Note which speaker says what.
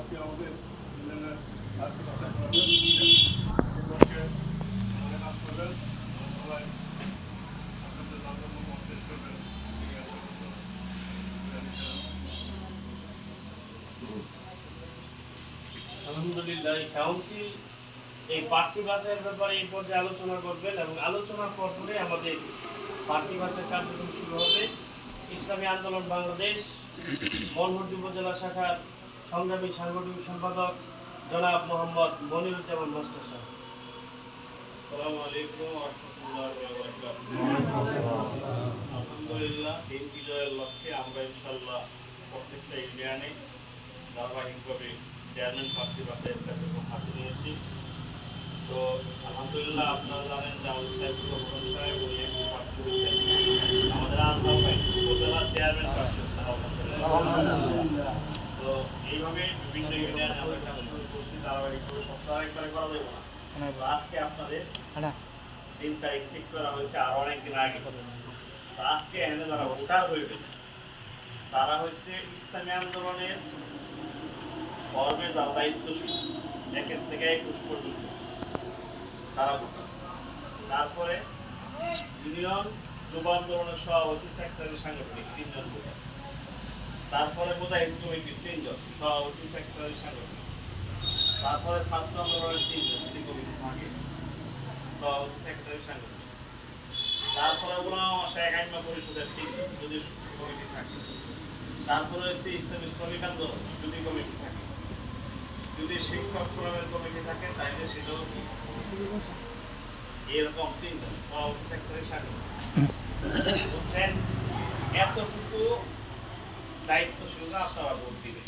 Speaker 1: আজকে আমাদের ইউনিয়নের আর্থিক আশা করাবেন সেগুলোকে আমাদের কাজ করবেন সবাই আপনাদের জন্ম শেষ করবেন।
Speaker 2: আলহামদুলিল্লাহ কাউন্সিল এই প্রার্থী বাছাইয়ের ব্যাপারে এই পর্যায়ে আলোচনা করবেন এবং আলোচনার পরে আমাদের প্রার্থী বাছাই কার্যক্রম শুরু হবে। ইসলামী আন্দোলন বাংলাদেশ মনহরদি উপজেলা শাখার সংগ্রামী সাংগঠনিক সম্পাদক জনাব মোহাম্মদ মনিরুজ্জামান মাস্টার সাহেব।
Speaker 3: আসসালামু আলাইকুম ওয়া রাহমাতুল্লাহি ওয়া বারাকাতুহু। আলহামদুলিল্লাহ এই বিজয়ের লক্ষ্যে আমরা ইনশাআল্লাহ প্রত্যেকটা ইউনিয়নে ধারাবাহিকভাবে চেয়ারম্যান প্রার্থী বাছাইয়ের কার্যক্রম হাতে নিয়েছি। তো আলহামদুলিল্লাহ আপনারা জানেন যে আমাদের সাহেব উনি একটি প্রার্থী হয়েছেন আমাদের আন্দাজ উপজেলা চেয়ারম্যান প্রার্থী হচ্ছেন আলহামদুলিল্লাহ। তো এইভাবে বিভিন্ন ইউনিয়নে আমরা কাজ শুরু করছি ধারাবাহিকভাবে সপ্তাহে একবারে করা যাবে না। আজকে আপনাদের 3 তারিখ ঠিক করা হয়েছে আর অনেকদিন আগে। আজকে এখানে যারা ভোটার হইবে তারা হচ্ছে ইসলামী আন্দোলনের ফর্মে যারা দায়িত্বশীল 1 থেকে 21 পর্যন্ত তারা ভোটার। তারপরে ইউনিয়ন যুব আন্দোলনের সভাপতি সেক্রেটারি সাংগঠনিক 3 জন ভোটার। তারপরে মোজাহিদ কমিটির 3 জন সভাপতি সেক্রেটারি সাংগঠনিক। তারপরে ছাত্র আন্দোলনের 3 জন যদি কমিটি থাকে সভাপতি সেক্রেটারি সাংগঠনিক। তারপরে ওলামা শায়েখ আইম্মা পরিষদের 3 জন যদি কমিটি থাকে। তারপরে হচ্ছে ইসলামী শ্রমিক আন্দোলন যদি কমিটি থাকে। যদি শিক্ষক ফোরামের কমিটি থাকে তাহলে সেটাও এরকম 3 জন সভাপতি সেক্রেটারি সাংগঠনিক। বুঝছেন, এতটুকু দায়িত্বশীলতা আপনারা ভোট দিবেন।